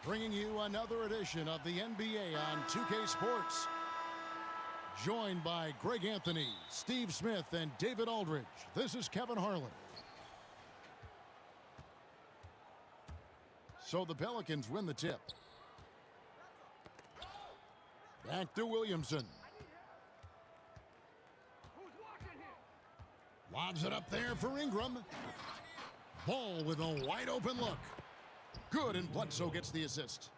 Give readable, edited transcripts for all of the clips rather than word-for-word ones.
bringing you another edition of the NBA on 2K Sports. Joined by Greg Anthony, Steve Smith, and David Aldridge, this is Kevin Harlan. So the Pelicans win the tip. Back to Williamson. Lobs it up there for Ingram. Ball with a wide open look. Good, and Bledsoe gets the assist.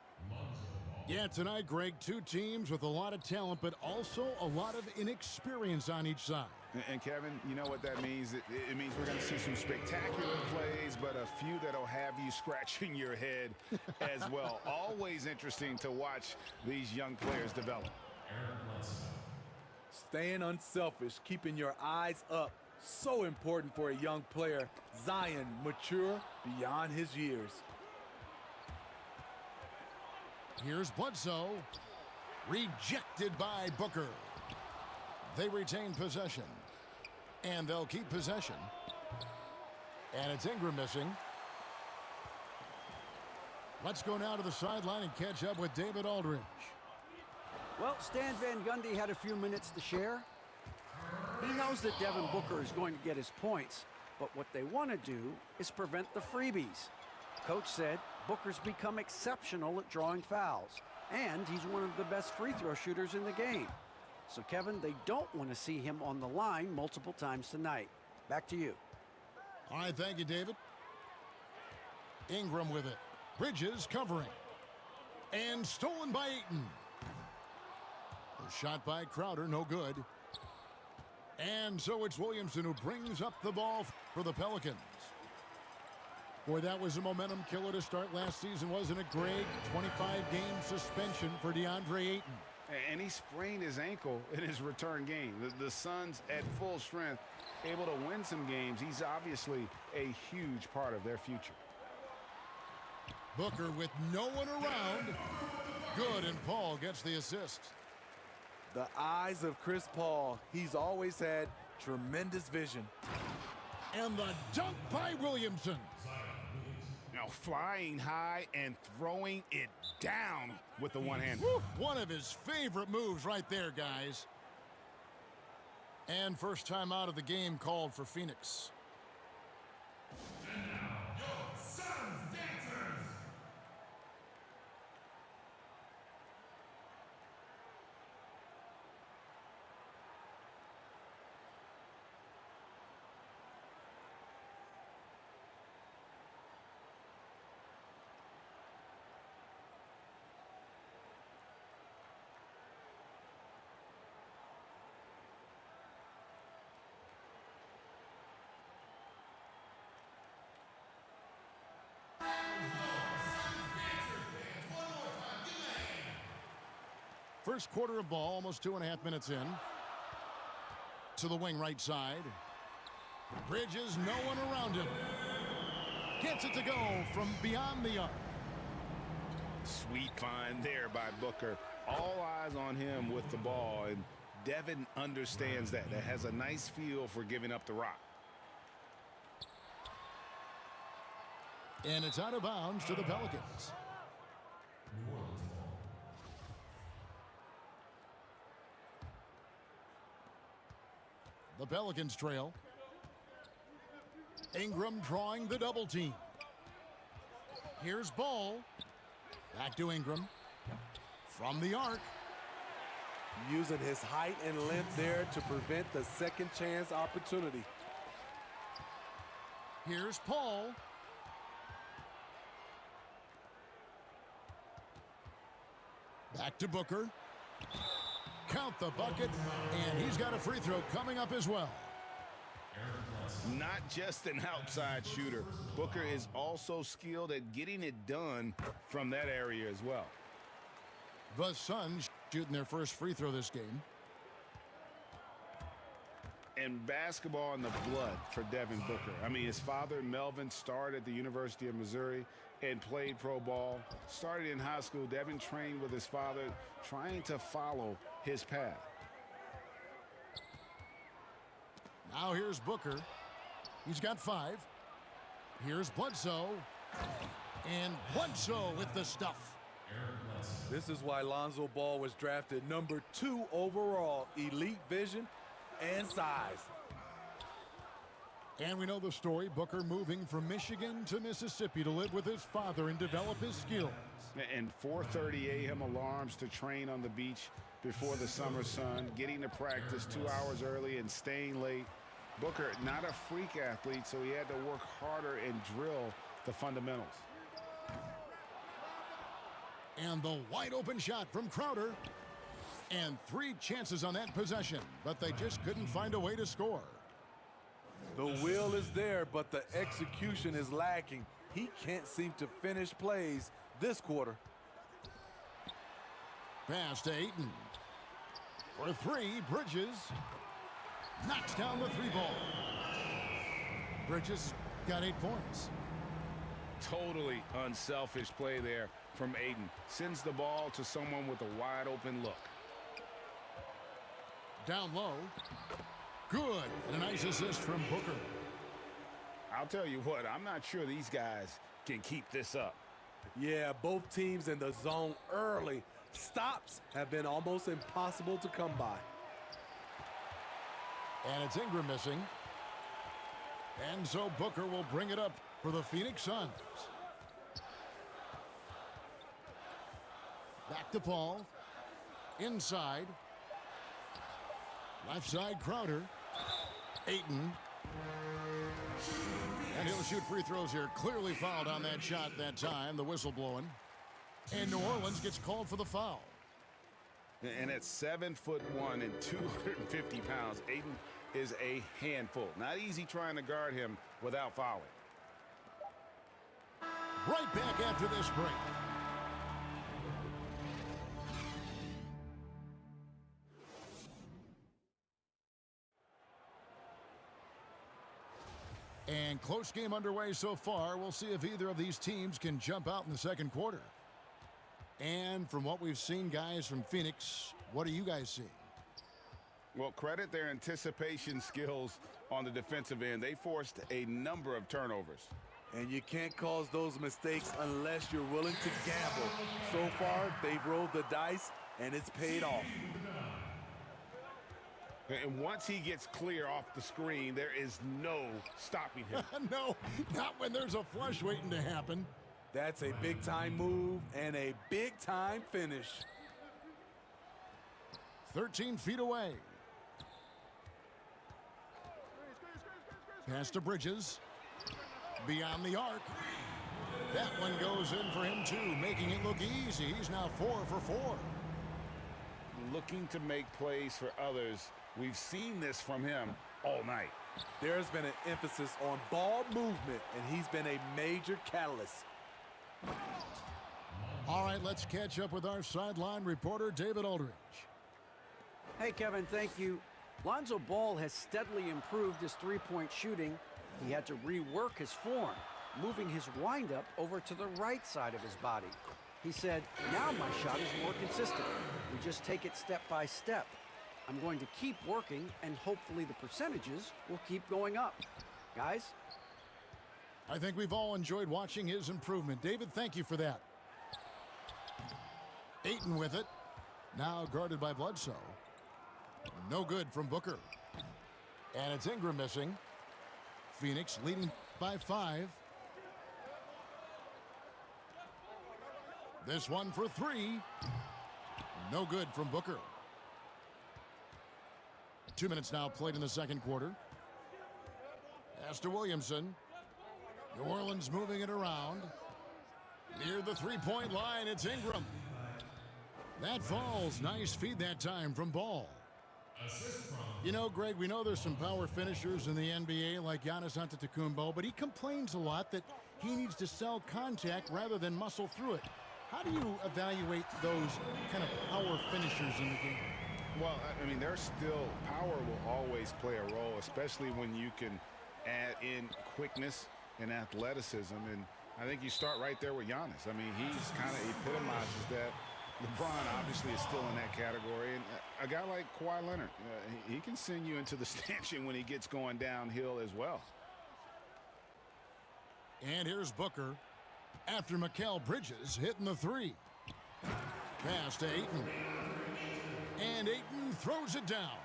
Yeah, tonight, Greg, two teams with a lot of talent, but also a lot of inexperience on each side. And Kevin, you know what that means? It means we're going to see some spectacular plays, but a few that'll have you scratching your head as well. Always interesting to watch these young players develop. Staying unselfish, keeping your eyes up. So important for a young player. Zion, mature beyond his years. Here's Bledsoe. Rejected by Booker. They retain possession. And they'll keep possession. And it's Ingram missing. Let's go now to the sideline and catch up with David Aldridge. Well, Stan Van Gundy had a few minutes to share. He knows that Devin Booker is going to get his points, but what they want to do is prevent the freebies. Coach said Booker's become exceptional at drawing fouls, and he's one of the best free throw shooters in the game. So, Kevin, they don't want to see him on the line multiple times tonight. Back to you. All right, thank you, David. Ingram with it. Bridges covering. And stolen by Ayton. A shot by Crowder, no good. And so it's Williamson who brings up the ball for the Pelicans. Boy, that was a momentum killer to start last season, wasn't it, Greg? 25-game suspension for DeAndre Ayton. And he sprained his ankle in his return game. The Suns at full strength, able to win some games. He's obviously a huge part of their future. Booker with no one around. Good, and Paul gets the assist. The eyes of Chris Paul. He's always had tremendous vision. And the dunk by Williamson. Now flying high and throwing it down with the one hand. One of his favorite moves right there, guys. And first time out of the game called for Phoenix. First quarter of ball, almost 2.5 minutes in. To the wing right side. Bridges, no one around him. Gets it to go from beyond the arc. Sweet find there by Booker. All eyes on him with the ball, and Devin understands that. That has a nice feel for giving up the rock. And it's out of bounds to the Pelicans. The Pelicans trail. Ingram drawing the double team. Here's Ball. Back to Ingram. From the arc. Using his height and length there to prevent the second chance opportunity. Here's Paul. Back to Booker. Count the bucket, and he's got a free throw coming up as well. Not just an outside shooter. Booker is also skilled at getting it done from that area as well. The Suns shooting their first free throw this game. And basketball in the blood for Devin Booker. I mean, his father, Melvin, started at the University of Missouri and played pro ball. Started in high school. Devin trained with his father, trying to follow his path. Now here's Booker. He's got 5. Here's Bledsoe. And Bledsoe with the stuff. This is why Lonzo Ball was drafted #2 overall. Elite vision and size. And we know the story, Booker moving from Michigan to Mississippi to live with his father and develop his skills. And 4:30 a.m. alarms to train on the beach before the summer sun, getting to practice 2 hours early and staying late. Booker, not a freak athlete, so he had to work harder and drill the fundamentals. And the wide open shot from Crowder. And 3 chances on that possession, but they just couldn't find a way to score. The will is there, but the execution is lacking. He can't seem to finish plays this quarter. Pass to Ayton. For 3, Bridges knocks down the 3 ball. Bridges got 8 points. Totally unselfish play there from Ayton. Sends the ball to someone with a wide open look. Down low. Good. And a nice assist from Booker. I'll tell you what, I'm not sure these guys can keep this up. Yeah, both teams in the zone early. Stops have been almost impossible to come by. And it's Ingram missing. And so Booker will bring it up for the Phoenix Suns. Back to Paul. Inside. Left side, Crowder. Ayton. And he'll shoot free throws here. Clearly fouled on that shot that time. The whistle blowing. And New Orleans gets called for the foul. And at 7'1" and 250 pounds, Ayton is a handful. Not easy trying to guard him without fouling. Right back after this break. And close game underway so far. We'll see if either of these teams can jump out in the second quarter. And from what we've seen, guys, from Phoenix, what are you guys seeing? Well, credit their anticipation skills on the defensive end. They forced a number of turnovers. And you can't cause those mistakes unless you're willing to gamble. So far, they've rolled the dice, and it's paid off. And once he gets clear off the screen, there is no stopping him. No, not when there's a flush waiting to happen. That's a big-time move and a big-time finish. 13 feet away. Pass to Bridges. Beyond the arc. That one goes in for him, too, making it look easy. He's now 4 for 4. Looking to make plays for others. We've seen this from him all night. There's been an emphasis on ball movement, and he's been a major catalyst. All right, let's catch up with our sideline reporter, David Aldridge. Hey, Kevin, thank you. Lonzo Ball has steadily improved his three-point shooting. He had to rework his form, moving his windup over to the right side of his body. He said, now my shot is more consistent. We just take it step by step. I'm going to keep working, and hopefully the percentages will keep going up. Guys? I think we've all enjoyed watching his improvement. David, thank you for that. Ayton with it. Now guarded by Bledsoe. No good from Booker. And it's Ingram missing. Phoenix leading by 5. This one for 3. No good from Booker. 2 minutes now played in the second quarter. Pass to Williamson. New Orleans moving it around. Near the three-point line, it's Ingram. That falls. Nice feed that time from Ball. You know, Greg, we know there's some power finishers in the NBA like Giannis Antetokounmpo, but he complains a lot that he needs to sell contact rather than muscle through it. How do you evaluate those kind of power finishers in the game? Well, I mean, there's still power will always play a role, especially when you can add in quickness and athleticism. And I think you start right there with Giannis. I mean, he's kind of epitomizes that. LeBron obviously is still in that category. And a guy like Kawhi Leonard, he can send you into the stanchion when he gets going downhill as well. And here's Booker after Mikal Bridges hitting the 3. Pass to Ayton. And Ayton throws it down.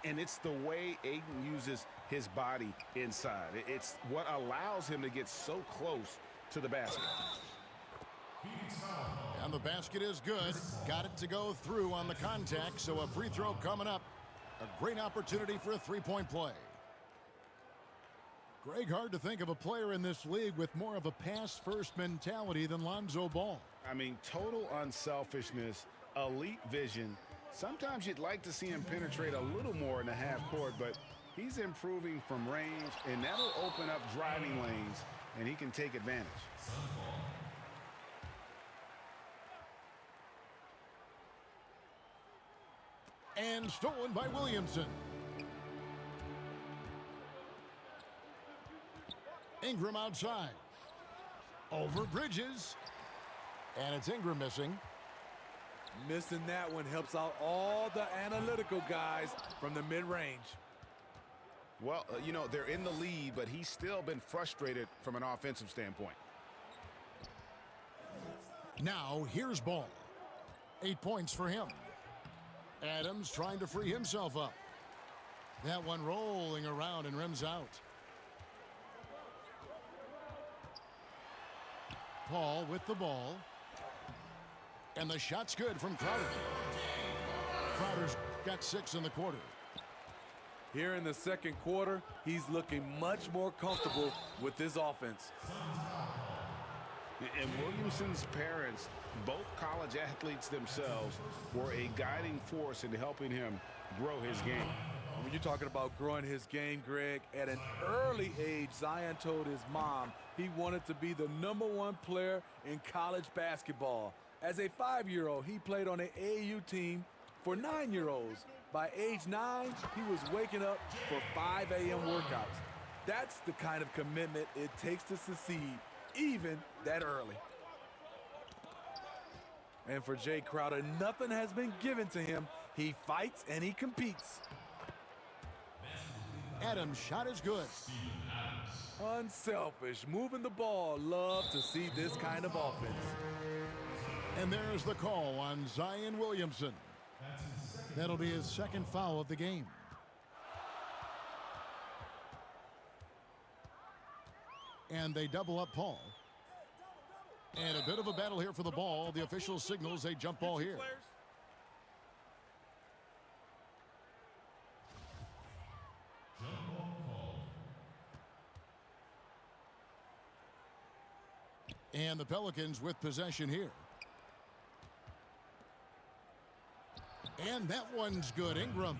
And it's the way Ayton uses his body inside. It's what allows him to get so close to the basket. And the basket is good. Got it to go through on the contact, so a free throw coming up. A great opportunity for a three-point play. Greg, hard to think of a player in this league with more of a pass-first mentality than Lonzo Ball. I mean, total unselfishness, elite vision. Sometimes you'd like to see him penetrate a little more in the half court, but he's improving from range, and that'll open up driving lanes, and he can take advantage. And stolen by Williamson. Ingram outside. Over Bridges. And it's Ingram missing. Missing that one helps out all the analytical guys from the mid-range. Well, you know, they're in the lead, but he's still been frustrated from an offensive standpoint. Now, here's Ball. 8 points for him. Adams trying to free himself up. That one rolling around and rims out. Paul with the ball. And the shot's good from Crowder. Crowder's got 6 in the quarter. Here in the second quarter, he's looking much more comfortable with his offense. And Williamson's parents, both college athletes themselves, were a guiding force in helping him grow his game. When you're talking about growing his game, Greg, at an early age, Zion told his mom he wanted to be the #1 player in college basketball. As a 5-year-old, he played on an AAU team for 9-year-olds. By age 9, he was waking up for 5 a.m. workouts. That's the kind of commitment it takes to succeed, even that early. And for Jay Crowder, nothing has been given to him. He fights and he competes. Adams' shot is good. Unselfish, moving the ball. Love to see this kind of offense. And there's the call on Zion Williamson. That'll be his second foul of the game. And they double up Paul. And a bit of a battle here for the ball. The official signals a jump ball here. And the Pelicans with possession here. And that one's good. Ingram.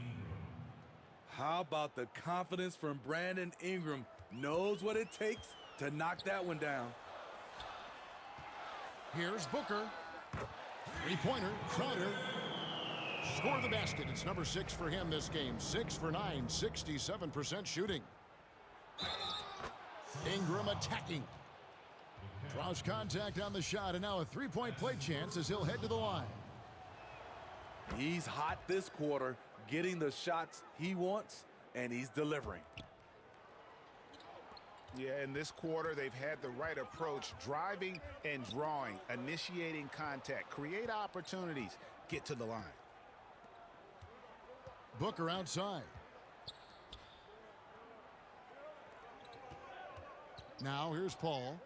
How about the confidence from Brandon Ingram? Knows what it takes to knock that one down. Here's Booker. Three-pointer. Crowder. Score the basket. It's number 6 for him this game. 6 for 9. 67% shooting. Ingram attacking. Draws contact on the shot, and now a three-point play chance as he'll head to the line. He's hot this quarter, getting the shots he wants, and he's delivering. Yeah, in this quarter, they've had the right approach, driving and drawing, initiating contact, create opportunities, get to the line. Booker outside. Now here's Paul.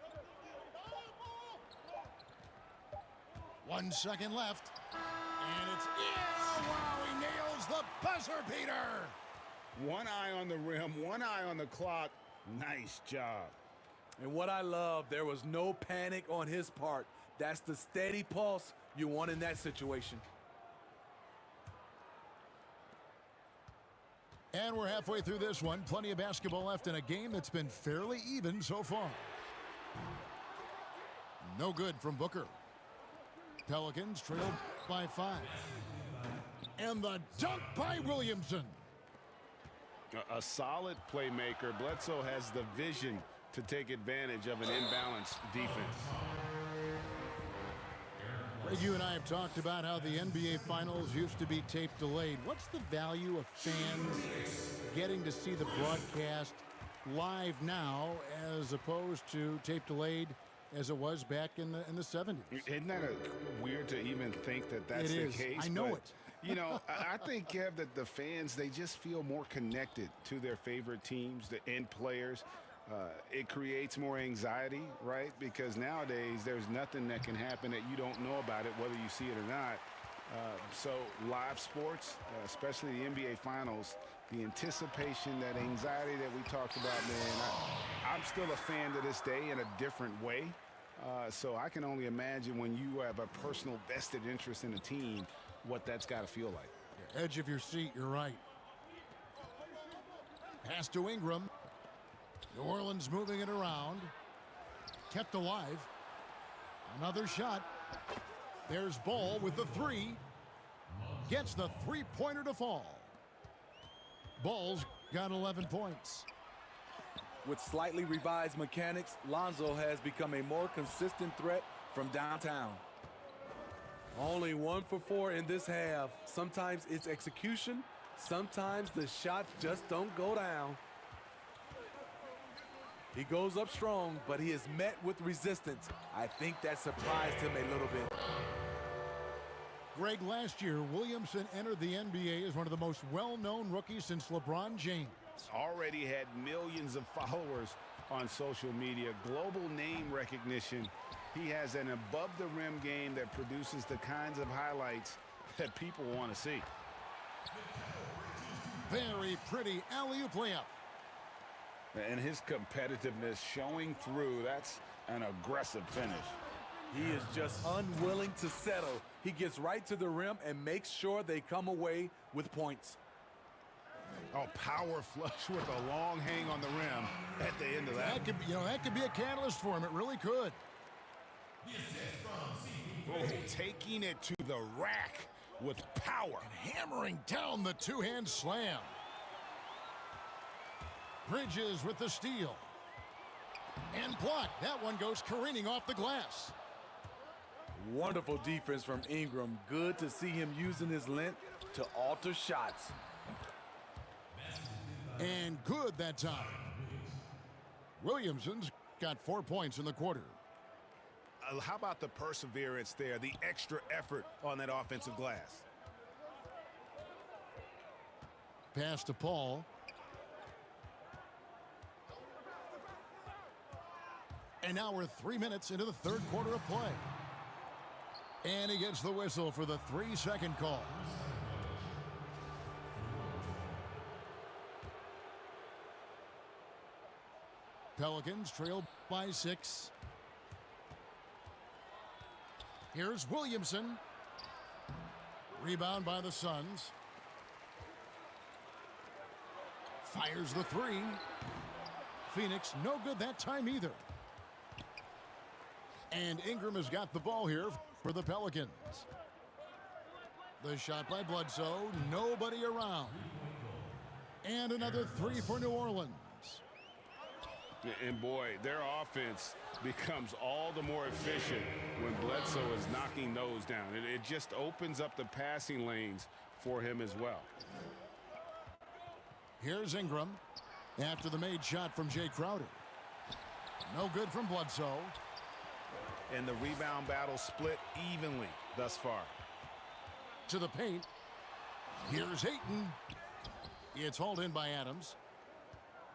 1 second left. And it's in! Wow, he nails the buzzer beater! One eye on the rim, one eye on the clock. Nice job. And what I love, there was no panic on his part. That's the steady pulse you want in that situation. And we're halfway through this one. Plenty of basketball left in a game that's been fairly even so far. No good from Booker. Pelicans trailed by 5. And the dunk by Williamson. A solid playmaker. Bledsoe has the vision to take advantage of an imbalanced defense. Greg, you and I have talked about how the NBA Finals used to be tape delayed. What's the value of fans getting to see the broadcast live now as opposed to tape delayed as it was back in the 70s. Isn't that weird to even think that that's the case? I know But, it. You know, I think, Kev, that the fans, they just feel more connected to their favorite teams and players. It creates more anxiety, right? Because nowadays there's nothing that can happen that you don't know about it, whether you see it or not. So live sports, especially the NBA Finals, the anticipation, that anxiety that we talked about, man, I'm still a fan to this day in a different way. So I can only imagine when you have a personal vested interest in a team, what that's got to feel like. Edge of your seat, you're right. Pass to Ingram. New Orleans moving it around. Kept alive. Another shot. There's Ball with the three. Gets the three-pointer to fall. Ball's got 11 points. With slightly revised mechanics, Lonzo has become a more consistent threat from downtown. Only 1 for 4 in this half. Sometimes it's execution. Sometimes the shots just don't go down. He goes up strong, but he is met with resistance. I think that surprised him a little bit. Greg, last year, Williamson entered the NBA as one of the most well-known rookies since LeBron James. Already had millions of followers on social media, global name recognition. He has an above-the-rim game that produces the kinds of highlights that people want to see. Very pretty alley-oop layup. And his competitiveness showing through. That's an aggressive finish. He is just unwilling to settle. He gets right to the rim and makes sure they come away with points. Oh, power flush with a long hang on the rim at the end of that. That could be a catalyst for him. It really could. Oh, taking it to the rack with power. And hammering down the two-hand slam. Bridges with the steal. And blocked. That one goes careening off the glass. Wonderful defense from Ingram. Good to see him using his length to alter shots. And good that time. Williamson's got 4 points in the quarter. How about the perseverance there, the extra effort on that offensive glass? Pass to Paul. And now we're 3 minutes into the third quarter of play. And he gets the whistle for the 3-second call. Pelicans trail by 6. Here's Williamson. Rebound by the Suns. Fires the 3. Phoenix no good that time either. And Ingram has got the ball here for the Pelicans. The shot by Bledsoe. Nobody around. And another 3 for New Orleans. And boy, their offense becomes all the more efficient when Bledsoe is knocking those down. It just opens up the passing lanes for him as well. Here's Ingram after the made shot from Jay Crowder. No good from Bledsoe. And the rebound battle split evenly thus far. To the paint. Here's Ayton. It's hauled in by Adams.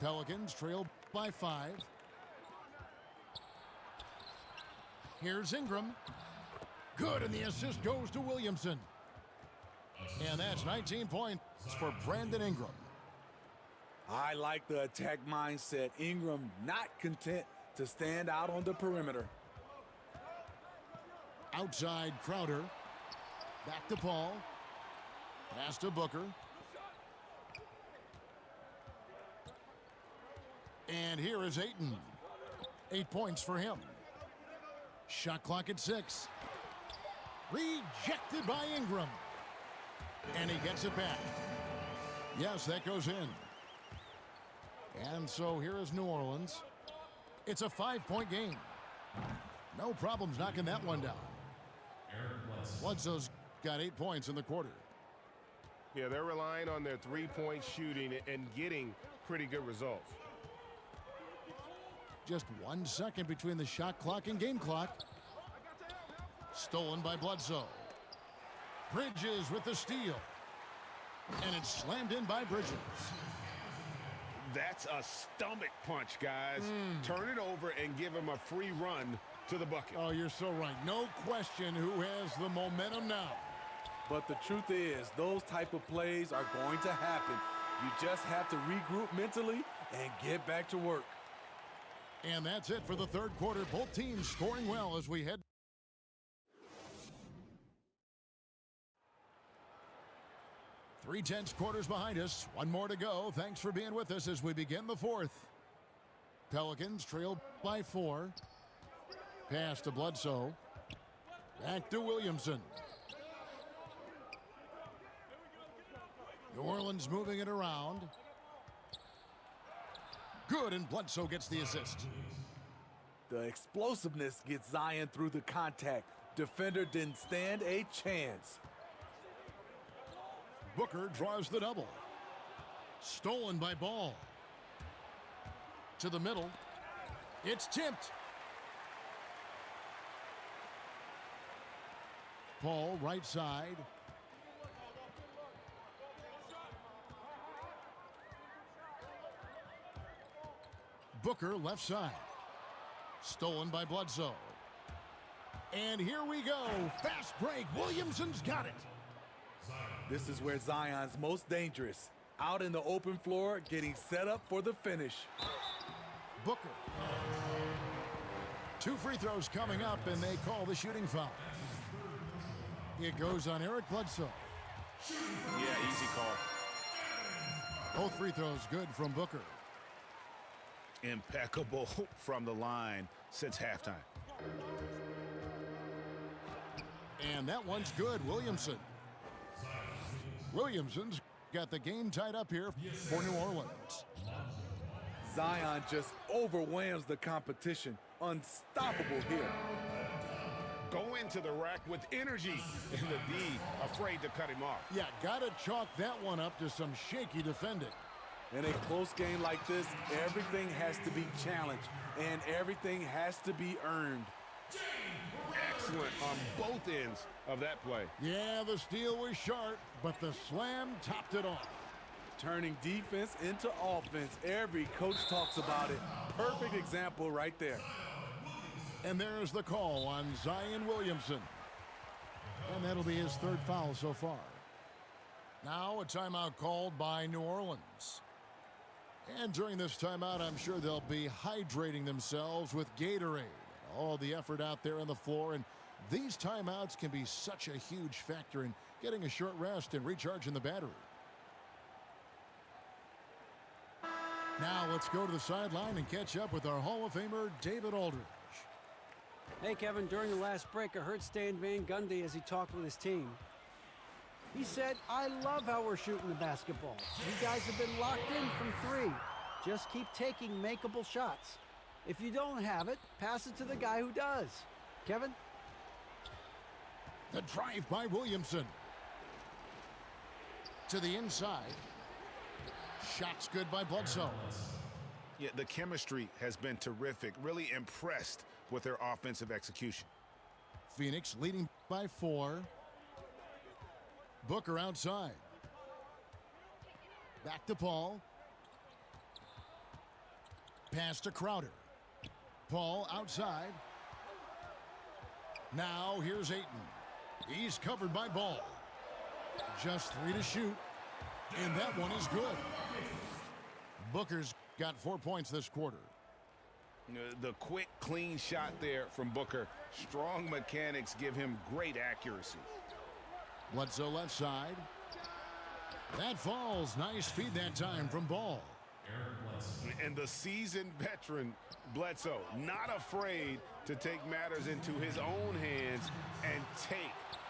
Pelicans trail by 5. Here's Ingram. Good, and the assist goes to Williamson. And that's 19 points for Brandon Ingram. I like the attack mindset. Ingram not content to stand out on the perimeter. Outside Crowder. Back to Paul. Pass to Booker. And here is Ayton. 8 points for him. Shot clock at 6. Rejected by Ingram. And he gets it back. Yes, that goes in. And so here is New Orleans. It's a 5-point game. No problems knocking that one down. Bledsoe's got 8 points in the quarter. Yeah, they're relying on their three-point shooting and getting pretty good results. Just 1 second between the shot clock and game clock. Stolen by Bledsoe. Bridges with the steal. And it's slammed in by Bridges. That's a stomach punch, guys. Turn it over and give him a free run to the bucket. Oh, you're so right. No question who has the momentum now. But the truth is, those type of plays are going to happen. You just have to regroup mentally and get back to work. And that's it for the third quarter. Both teams scoring well as we head. 3/10 quarters behind us. One more to go. Thanks for being with us as we begin the fourth. Pelicans trail by 4. Pass to Bledsoe. Back to Williamson. New Orleans moving it around. Good, and Bledsoe gets the assist. The explosiveness gets Zion through the contact. Defender didn't stand a chance. Booker draws the double. Stolen by Ball. To the middle. It's tipped. Paul, right side. Booker, left side. Stolen by Bledsoe. And here we go. Fast break. Williamson's got it. This is where Zion's most dangerous. Out in the open floor, getting set up for the finish. Booker. 2 free throws coming up, and they call the shooting foul. It goes on Eric Bledsoe. Yeah, easy call. Both free throws good from Booker. Impeccable from the line since halftime. And that one's good. Williamson's got the game tied up here for New Orleans. Zion just overwhelms the competition. Unstoppable here. Go into the rack with energy, and the D afraid to cut him off. Yeah, gotta chalk that one up to some shaky defending. In a close game like this, everything has to be challenged, and everything has to be earned. Excellent on both ends of that play. Yeah, the steal was sharp, but the slam topped it off. Turning defense into offense. Every coach talks about it. Perfect example right there. And there's the call on Zion Williamson. And that'll be his 3rd foul so far. Now a timeout called by New Orleans. And during this timeout, I'm sure they'll be hydrating themselves with Gatorade. All the effort out there on the floor, and these timeouts can be such a huge factor in getting a short rest and recharging the battery. Now let's go to the sideline and catch up with our Hall of Famer, David Aldridge. Hey, Kevin, during the last break, I heard Stan Van Gundy as he talked with his team. He said, I love how we're shooting the basketball. You guys have been locked in from 3. Just keep taking makeable shots. If you don't have it, pass it to the guy who does. Kevin? The drive by Williamson. To the inside. Shots good by Bledsoe. Yeah, the chemistry has been terrific. Really impressed with their offensive execution. Phoenix leading by 4. Booker outside. Back to Paul. Pass to Crowder. Paul outside. Now here's Ayton. He's covered by Ball. Just 3 to shoot. And that one is good. Booker's got 4 points this quarter. The quick, clean shot there from Booker. Strong mechanics give him great accuracy. Bledsoe left side. That falls. Nice feed that time from Ball. And the seasoned veteran, Bledsoe, not afraid to take matters into his own hands and take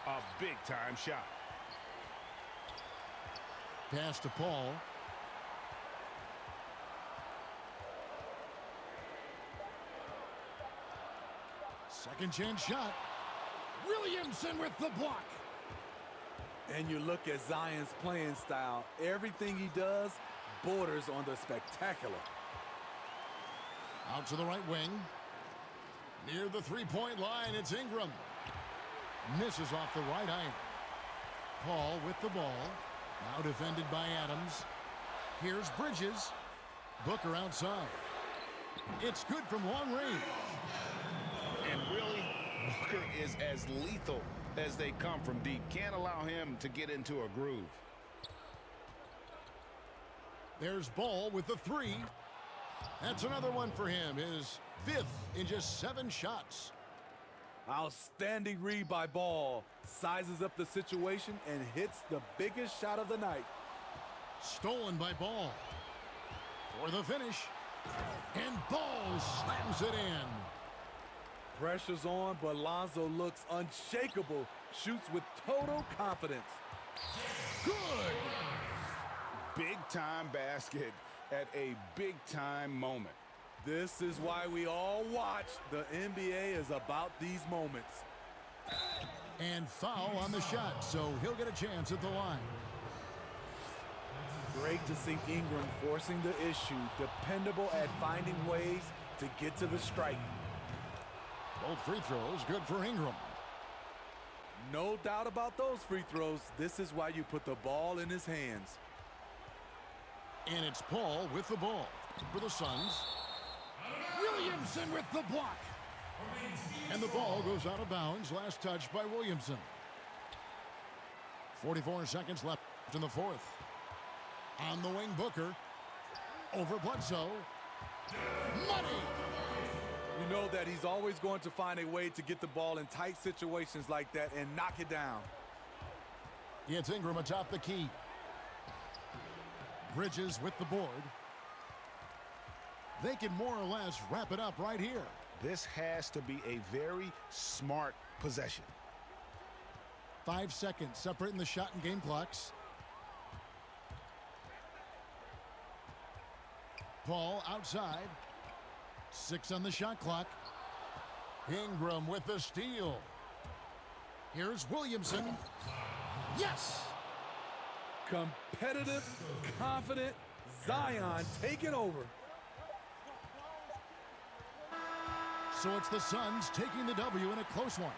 a big-time shot. Pass to Paul. Second chance shot. Williamson with the block. And you look at Zion's playing style. Everything he does borders on the spectacular. Out to the right wing. Near the three-point line, it's Ingram. Misses off the right eye. Paul with the ball. Now defended by Adams. Here's Bridges. Booker outside. It's good from long range. And really, Booker is as lethal as they come from deep. Can't allow him to get into a groove. There's Ball with the three. That's another one for him. His fifth in just 7 shots. Outstanding read by Ball. Sizes up the situation and hits the biggest shot of the night. Stolen by Ball. For the finish. And Ball slams it in. Pressure's on, but Lonzo looks unshakable. Shoots with total confidence. Good. Big-time basket at a big-time moment. This is why we all watch. The NBA is about these moments. And foul on the shot, so he'll get a chance at the line. Great to see Ingram forcing the issue, dependable at finding ways to get to the strike. Both free throws good for Ingram. No doubt about those free throws. This is why you put the ball in his hands. And it's Paul with the ball for the Suns. Williamson with the block. And the ball goes out of bounds. Last touch by Williamson. 44 seconds left in the fourth. On the wing, Booker. Over Bledsoe. Money! You know that he's always going to find a way to get the ball in tight situations like that and knock it down. It's Ingram atop the key. Bridges with the board. They can more or less wrap it up right here. This has to be a very smart possession. 5 seconds separating the shot and game clocks. Paul outside. 6 on the shot clock. Ingram with the steal. Here's Williamson. Yes! Competitive, confident, Zion taking over. So it's the Suns taking the W in a close one.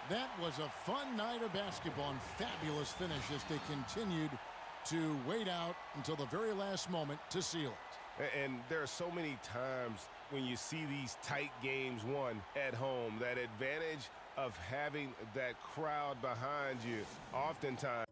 That was a fun night of basketball and fabulous finish as they continued to wait out until the very last moment to seal it. And there are so many times when you see these tight games won at home, that advantage of having that crowd behind you oftentimes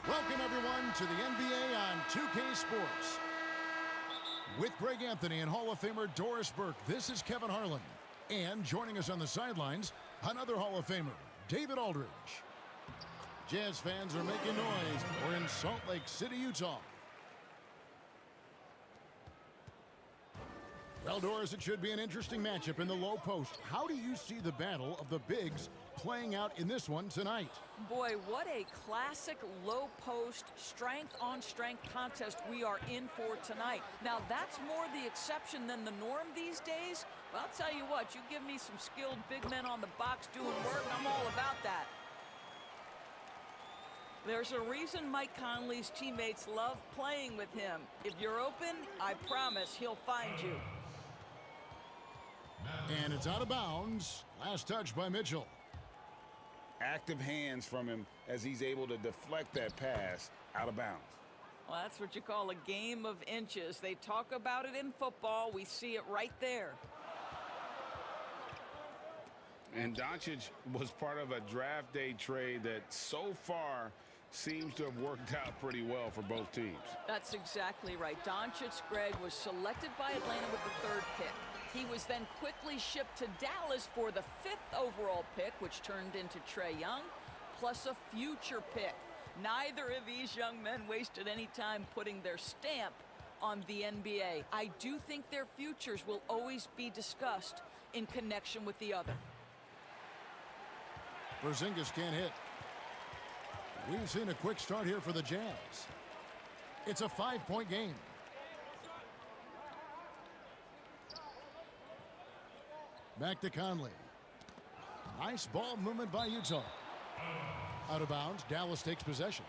Welcome, everyone, to the NBA on 2K Sports. With Greg Anthony and Hall of Famer Doris Burke, this is Kevin Harlan. And joining us on the sidelines, another Hall of Famer, David Aldridge. Jazz fans are making noise. We're in Salt Lake City, Utah. Well, Doris, it should be an interesting matchup in the low post. How do you see the battle of the bigs playing out in this one tonight? Boy, what a classic low post strength-on-strength contest we are in for tonight. Now, that's more the exception than the norm these days. But I'll tell you what, you give me some skilled big men on the box doing work, I'm all about that. There's a reason Mike Conley's teammates love playing with him. If you're open, I promise he'll find you. And it's out of bounds. Last touch by Mitchell. Active hands from him as he's able to deflect that pass out of bounds. Well, that's what you call a game of inches. They talk about it in football. We see it right there. And Doncic was part of a draft day trade that so far seems to have worked out pretty well for both teams. That's exactly right. Doncic, Greg, was selected by Atlanta with the 3rd pick. He was then quickly shipped to Dallas for the 5th overall pick, which turned into Trae Young, plus a future pick. Neither of these young men wasted any time putting their stamp on the NBA. I do think their futures will always be discussed in connection with the other. Porzingis can't hit. We've seen a quick start here for the Jazz. It's a 5-point game. Back to Conley. Nice ball movement by Utah. Out of bounds, Dallas takes possession.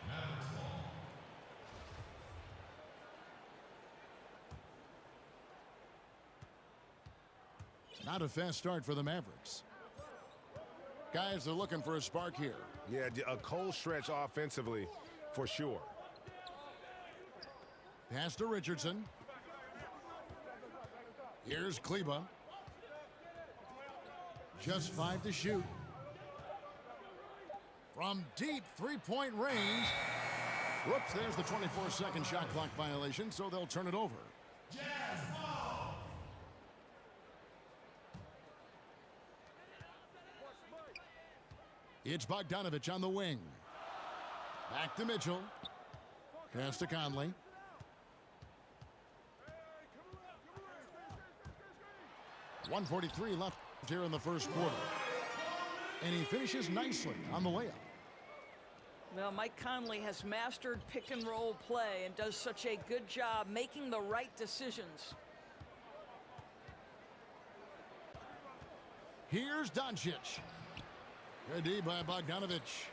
Not a fast start for the Mavericks. Guys are looking for a spark here. Yeah, a cold stretch offensively for sure. Pass to Richardson. Here's Kleba. Just 5 to shoot. From deep 3-point range. Whoops, there's the 24-second shot clock violation, so they'll turn it over. It's Bogdanovich on the wing. Back to Mitchell. Pass to Conley. .143 left here in the first quarter. And he finishes nicely on the layup. Well, Mike Conley has mastered pick-and-roll play and does such a good job making the right decisions. Here's Doncic. Good D by Bogdanovich.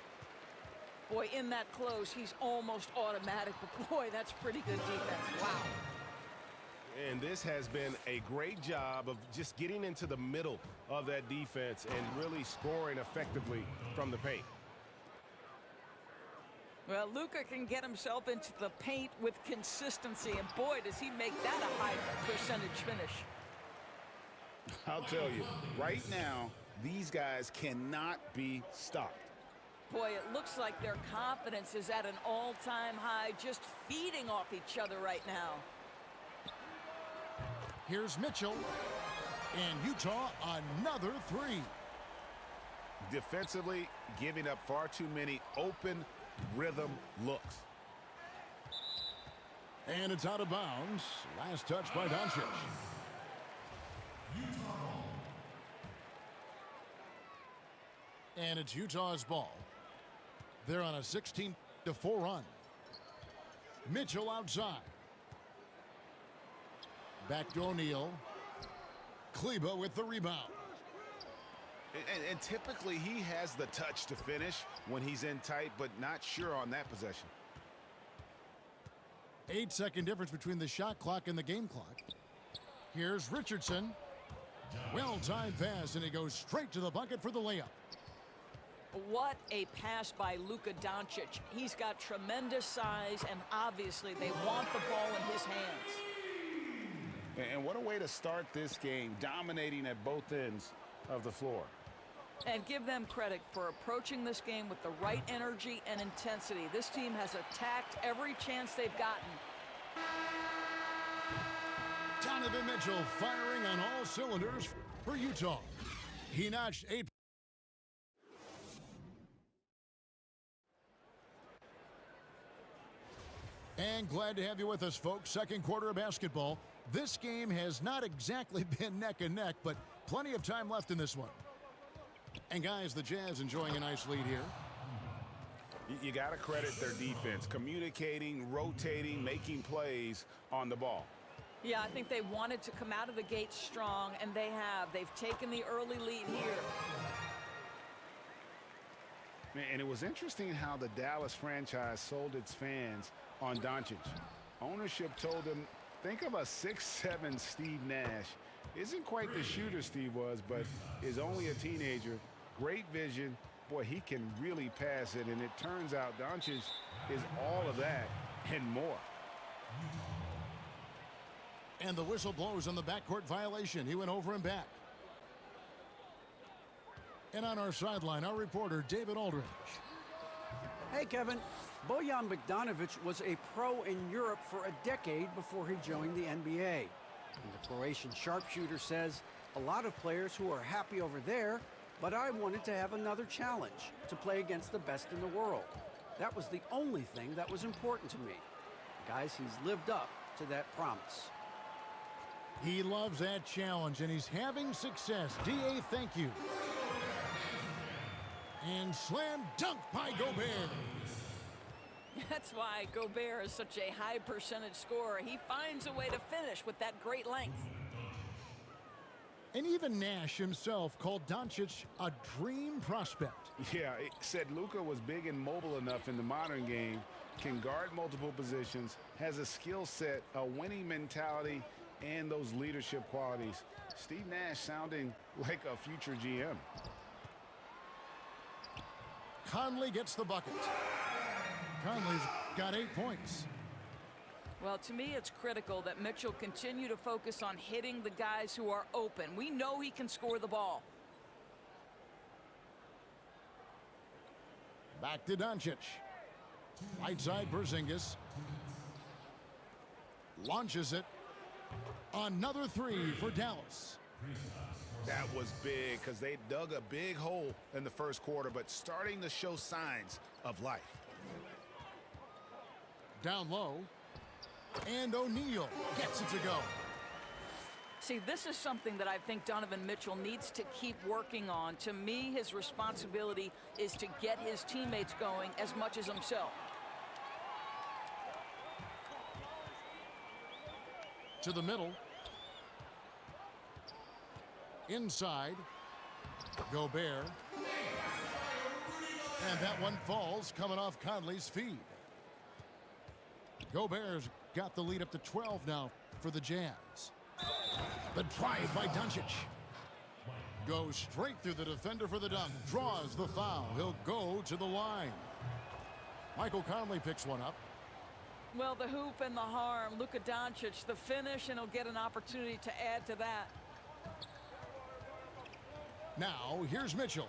Boy, in that close, he's almost automatic, but boy, that's pretty good defense. Wow. And this has been a great job of just getting into the middle of that defense and really scoring effectively from the paint. Well, Luka can get himself into the paint with consistency, and boy, does he make that a high percentage finish. I'll tell you, right now, these guys cannot be stopped. Boy, it looks like their confidence is at an all-time high, just feeding off each other right now. Here's Mitchell. And Utah, another 3. Defensively, giving up far too many open rhythm looks. And it's out of bounds. Last touch by Doncic. And it's Utah's ball. They're on a 16-4 run. Mitchell outside. Back to O'Neal. Kleba with the rebound. And typically he has the touch to finish when he's in tight, but not sure on that possession. 8-second difference between the shot clock and the game clock. Here's Richardson. Well-timed pass, and he goes straight to the bucket for the layup. What a pass by Luka Doncic. He's got tremendous size, and obviously they want the ball in his hands. And what a way to start this game, dominating at both ends of the floor. And give them credit for approaching this game with the right energy and intensity. This team has attacked every chance they've gotten. Donovan Mitchell firing on all cylinders for Utah. He notched 8. And glad to have you with us, folks. Second quarter of basketball. This game has not exactly been neck and neck, but plenty of time left in this one. And guys, the Jazz enjoying a nice lead here. You got to credit their defense, communicating, rotating, making plays on the ball. Yeah, I think they wanted to come out of the gate strong, and they have. They've taken the early lead here. And it was interesting how the Dallas franchise sold its fans on Doncic. Ownership told them, think of a 6'7" Steve Nash. Isn't quite the shooter Steve was, but is only a teenager. Great vision. Boy, he can really pass it, and it turns out Doncic is all of that and more. And the whistle blows on the backcourt violation. He went over and back. And on our sideline, our reporter, David Aldridge. Hey, Kevin. Bojan Bogdanovic was a pro in Europe for a decade before he joined the NBA. And the Croatian sharpshooter says, a lot of players who are happy over there, but I wanted to have another challenge, to play against the best in the world. That was the only thing that was important to me. Guys, he's lived up to that promise. He loves that challenge, and he's having success. D.A., thank you. And slam dunk by Gobert. That's why Gobert is such a high percentage scorer. He finds a way to finish with that great length. And even Nash himself called Doncic a dream prospect. Yeah, it said Luka was big and mobile enough in the modern game, can guard multiple positions, has a skill set, a winning mentality, and those leadership qualities. Steve Nash sounding like a future GM. Conley gets the bucket. Conley's got 8 points. Well, to me, it's critical that Mitchell continue to focus on hitting the guys who are open. We know he can score the ball. Back to Doncic. Right side, Porzingis. Launches it. Another three for Dallas. That was big because they dug a big hole in the first quarter, but starting to show signs of life. Down low. And O'Neal gets it to go. See, this is something that I think Donovan Mitchell needs to keep working on. To me, his responsibility is to get his teammates going as much as himself. To the middle. Inside. Gobert. And that one falls coming off Conley's feed. Gobert's got the lead up to 12 now for the Jazz. The drive by Doncic. Goes straight through the defender for the dunk. Draws the foul. He'll go to the line. Michael Conley picks one up. Well, the hoop and the harm. Luka Doncic, the finish, and he'll get an opportunity to add to that. Now, here's Mitchell.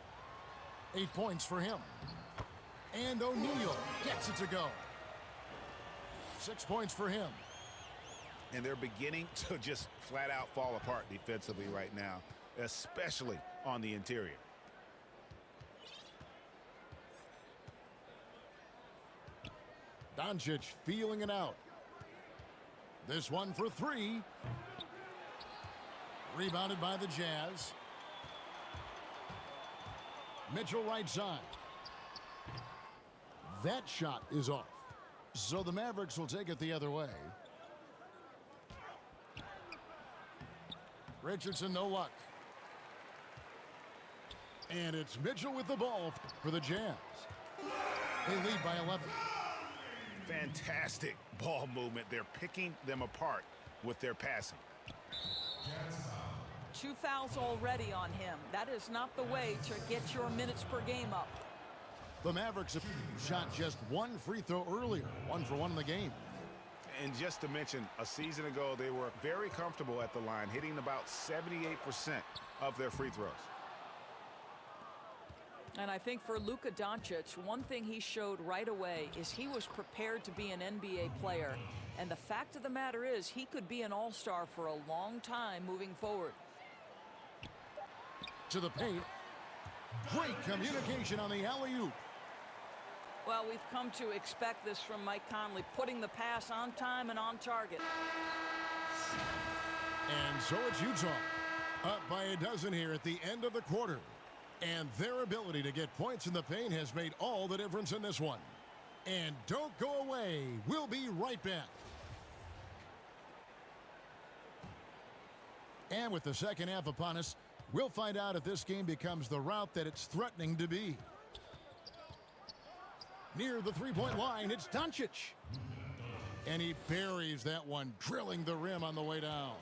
8 points for him. And O'Neal gets it to go. 6 points for him. And they're beginning to just flat out fall apart defensively right now, especially on the interior. Doncic feeling it out. This one for three. Rebounded by the Jazz. Mitchell right side. That shot is off. So the Mavericks will take it the other way. Richardson, no luck. And it's Mitchell with the ball for the Jazz. They lead by 11. Fantastic ball movement. They're picking them apart with their passing. 2 fouls already on him. That is not the way to get your minutes per game up. The Mavericks have shot just one free throw earlier. 1 for 1 in the game. And just to mention, a season ago, they were very comfortable at the line, hitting about 78% of their free throws. And I think for Luka Doncic, one thing he showed right away is he was prepared to be an NBA player. And the fact of the matter is he could be an all-star for a long time moving forward. To the paint. Great communication on the alley-oop. Well, we've come to expect this from Mike Conley, putting the pass on time and on target. And so it's Utah, up by a dozen here at the end of the quarter. And their ability to get points in the paint has made all the difference in this one. And don't go away. We'll be right back. And with the second half upon us, we'll find out if this game becomes the rout that it's threatening to be. Near the three-point line, it's Doncic. And he buries that one, drilling the rim on the way down.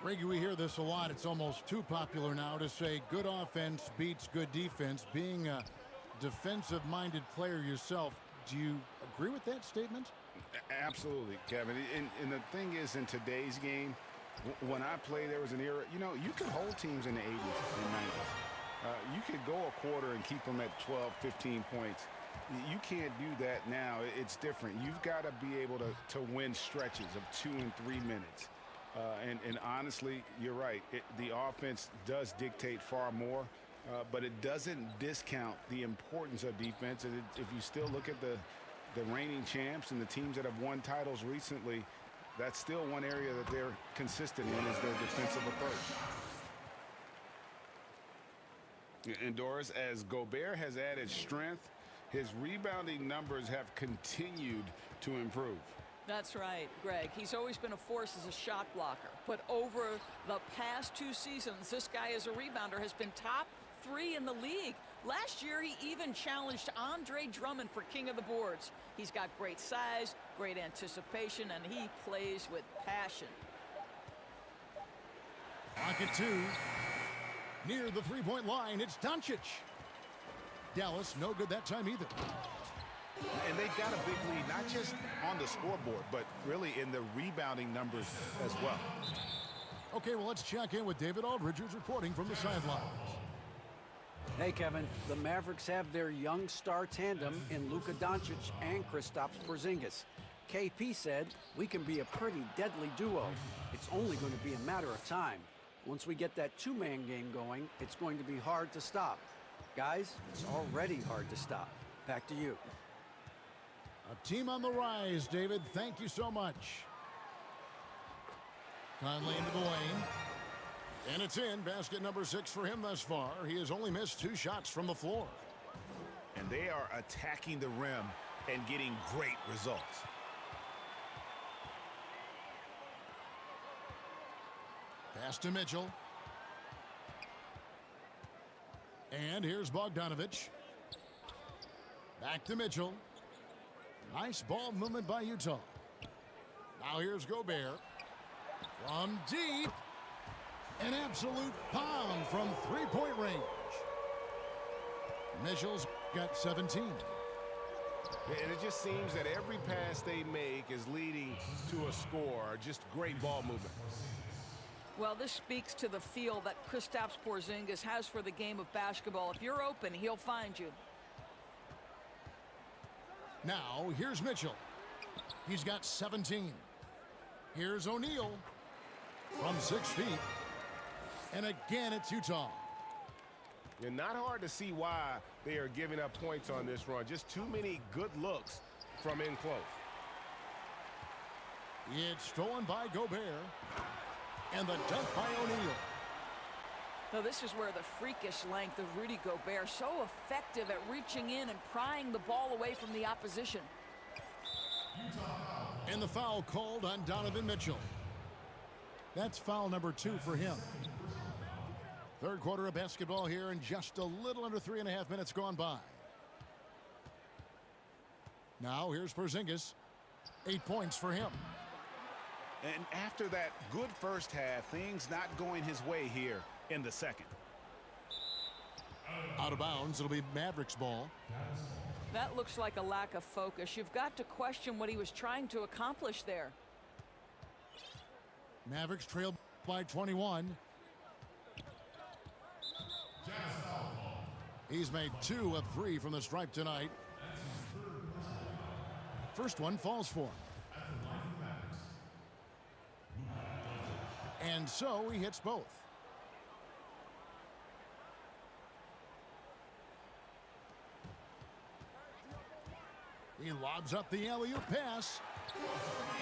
Greggy, we hear this a lot. It's almost too popular now to say good offense beats good defense. Being a defensive-minded player yourself, do you agree with that statement? Absolutely, Kevin. And the thing is, in today's game, when I played, there was an era, you could hold teams in the 80s and 90s. You could go a quarter and keep them at 12, 15 points. You can't do that now. It's different. You've got to be able to win stretches of 2 and 3 minutes. And honestly, you're right. The offense does dictate far more, but it doesn't discount the importance of defense. And if you still look at the reigning champs and the teams that have won titles recently, that's still one area that they're consistent in is their defensive approach. And Doris, as Gobert has added strength, his rebounding numbers have continued to improve. That's right, Greg. He's always been a force as a shot blocker. But over the past 2 seasons, this guy as a rebounder has been top 3 in the league. Last year, he even challenged Andre Drummond for king of the boards. He's got great size, great anticipation, and he plays with passion. Pocket 2. Near the three-point line, it's Doncic. Dallas, no good that time either. And they've got a big lead, not just on the scoreboard, but really in the rebounding numbers as well. Okay, well, let's check in with David Aldridge, who's reporting from the sidelines. Hey, Kevin, the Mavericks have their young star tandem in Luka Doncic and Kristaps Porzingis. KP said, we can be a pretty deadly duo. It's only going to be a matter of time. Once we get that two-man game going, it's going to be hard to stop. Guys, it's already hard to stop. Back to you. A team on the rise, David. Thank you so much. Conley into the lane. And it's in. Basket number 6 for him thus far. He has only missed 2 shots from the floor. And they are attacking the rim and getting great results. Pass to Mitchell. And here's Bogdanovich. Back to Mitchell. Nice ball movement by Utah. Now here's Gobert. From deep. An absolute bomb from three-point range. Mitchell's got 17. And it just seems that every pass they make is leading to a score. Just great ball movement. Well, this speaks to the feel that Kristaps Porzingis has for the game of basketball. If you're open, he'll find you. Now, here's Mitchell. He's got 17. Here's O'Neal from 6 feet. And again, it's Utah. And not hard to see why they are giving up points on this run. Just too many good looks from in close. It's stolen by Gobert. And the dunk by O'Neal. Now, this is where the freakish length of Rudy Gobert, so effective at reaching in and prying the ball away from the opposition. And the foul called on Donovan Mitchell. That's foul number 2 for him. Third quarter of basketball here, and just a little under 3.5 minutes gone by. Now here's Porzingis. 8 points for him. And after that good first half, things not going his way here in the second. Out of bounds, it'll be Mavericks ball. That looks like a lack of focus. You've got to question what he was trying to accomplish there. Mavericks trail by 21. He's made 2 of 3 from the stripe tonight. First one falls for him. And so he hits both. He lobs up the alley-oop pass.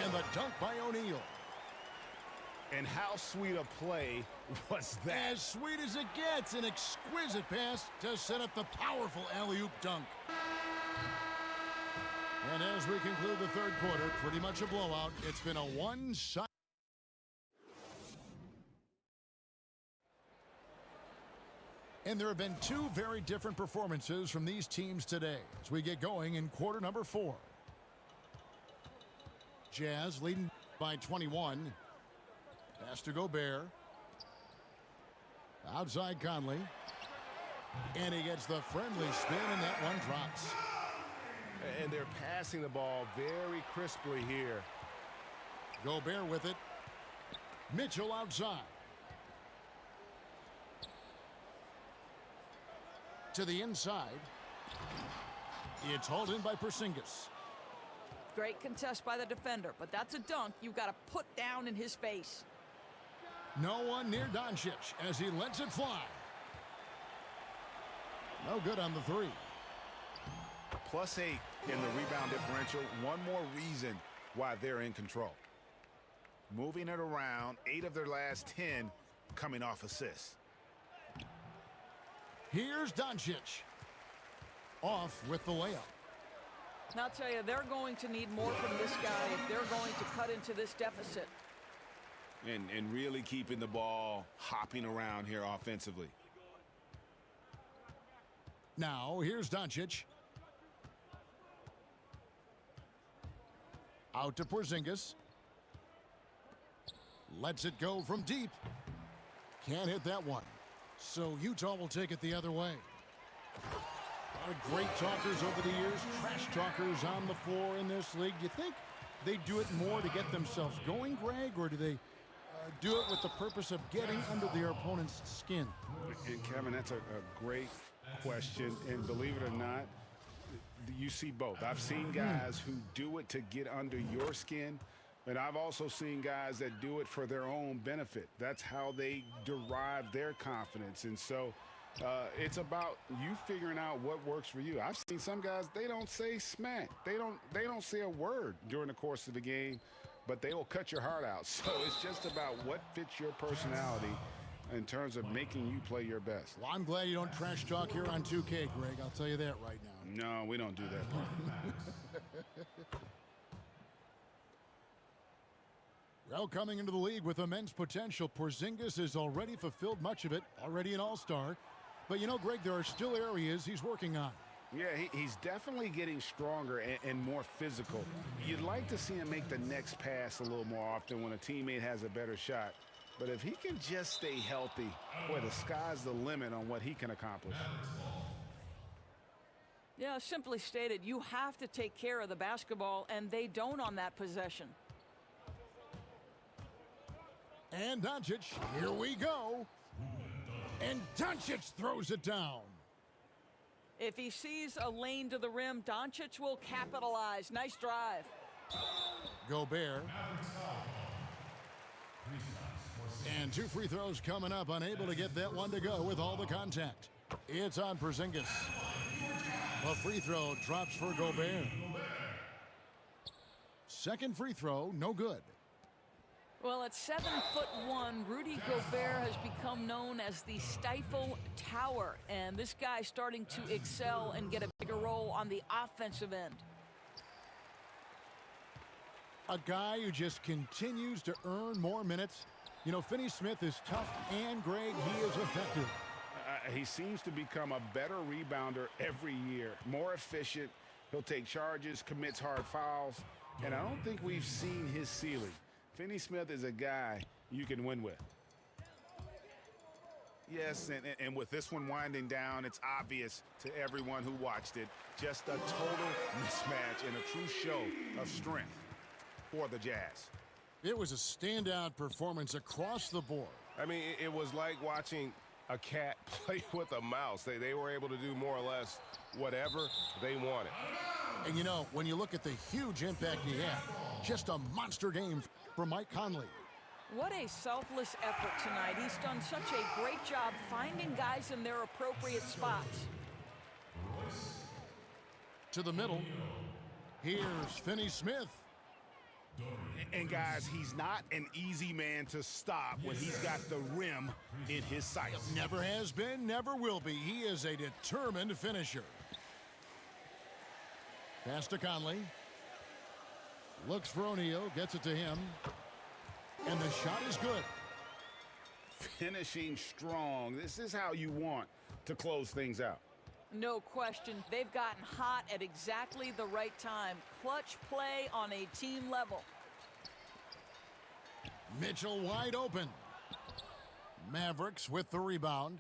And the dunk by O'Neal. And how sweet a play was that? As sweet as it gets, an exquisite pass to set up the powerful alley-oop dunk. And as we conclude the third quarter, pretty much a blowout. It's been a one-sided. And there have been 2 very different performances from these teams today as we get going in quarter number 4. Jazz leading by 21. Pass to Gobert. Outside Conley. And he gets the friendly spin, and that one drops. And they're passing the ball very crisply here. Gobert with it. Mitchell outside. To the inside. It's hauled in by Porzingis. Great contest by the defender, but that's a dunk you've got to put down in his face. No one near Doncic as he lets it fly. No good on the 3. +8 in the rebound differential. One more reason why they're in control. Moving it around, 8 of their last 10 coming off assists. Here's Doncic. Off with the layup. Now, I'll tell you, they're going to need more from this guy if they're going to cut into this deficit. And really keeping the ball hopping around here offensively. Now, here's Doncic. Out to Porzingis. Lets it go from deep. Can't hit that one. So Utah will take it the other way. A lot of great talkers over the years, trash talkers on the floor in this league. Do you think they do it more to get themselves going, Greg, or do they do it with the purpose of getting under their opponent's skin? And Kevin, that's a great question. And believe it or not, you see both. I've seen guys who do it to get under your skin, and I've also seen guys that do it for their own benefit. That's how they derive their confidence. And so it's about you figuring out what works for you. I've seen some guys, they don't say smack. They don't say a word during the course of the game, but they will cut your heart out. So it's just about what fits your personality in terms of making you play your best. Well, I'm glad you don't trash talk here on 2K, Greg. I'll tell you that right now. No, we don't do that. Well, coming into the league with immense potential, Porzingis has already fulfilled much of it, already an all-star. But, you know, Greg, there are still areas he's working on. Yeah, he's definitely getting stronger and more physical. You'd like to see him make the next pass a little more often when a teammate has a better shot. But if he can just stay healthy, boy, the sky's the limit on what he can accomplish. Yeah, simply stated, you have to take care of the basketball, and they don't on that possession. And Doncic, here we go. And Doncic throws it down. If he sees a lane to the rim, Doncic will capitalize. Nice drive. Gobert. And 2 free throws coming up, unable to get that one to go with all the contact. It's on Porzingis. A free throw drops for Gobert. Second free throw, no good. Well, at 7'1", Rudy Gobert has become known as the Stifle Tower, and this guy's starting to excel and get a bigger role on the offensive end. A guy who just continues to earn more minutes. You know, Finney-Smith is tough, and Greg, he is effective. He seems to become a better rebounder every year, more efficient. He'll take charges, commits hard fouls, and I don't think we've seen his ceiling. Finney-Smith is a guy you can win with. Yes, and with this one winding down, it's obvious to everyone who watched it. Just a total mismatch and a true show of strength for the Jazz. It was a standout performance across the board. I mean, it was like watching a cat play with a mouse. They were able to do more or less whatever they wanted. And you know, when you look at the huge impact he had, just a monster game for Mike Conley. What a selfless effort tonight. He's done such a great job finding guys in their appropriate spots. To the middle. Here's Finney-Smith. And guys, he's not an easy man to stop when he's got the rim in his sights. Never has been, never will be. He is a determined finisher. Pass to Conley. Looks for O'Neal, gets it to him. And the shot is good. Finishing strong. This is how you want to close things out. No question, they've gotten hot at exactly the right time. Clutch play on a team level. Mitchell wide open. Mavericks with the rebound.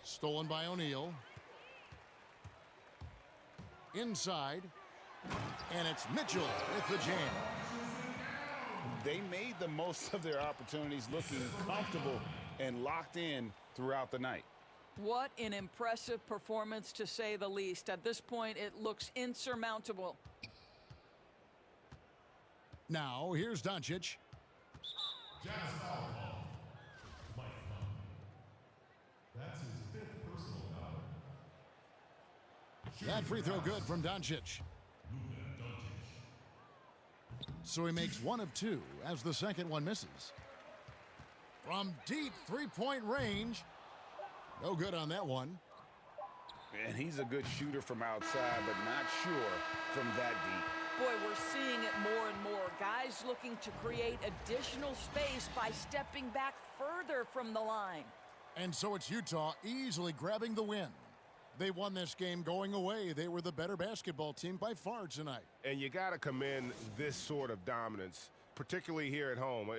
Stolen by O'Neal. Inside. And it's Mitchell with the jam. They made the most of their opportunities, looking comfortable and locked in throughout the night. What an impressive performance, to say the least. At this point, it looks insurmountable. Now, here's Doncic. That's his 5th personal foul. That free throw good from Doncic. So he makes 1 of 2 as the second one misses. From deep three-point range. No good on that one. And he's a good shooter from outside, but not sure from that deep. Boy, we're seeing it more and more. Guys looking to create additional space by stepping back further from the line. And so it's Utah easily grabbing the win. They won this game going away. They were the better basketball team by far tonight. And you got to commend this sort of dominance, particularly here at home.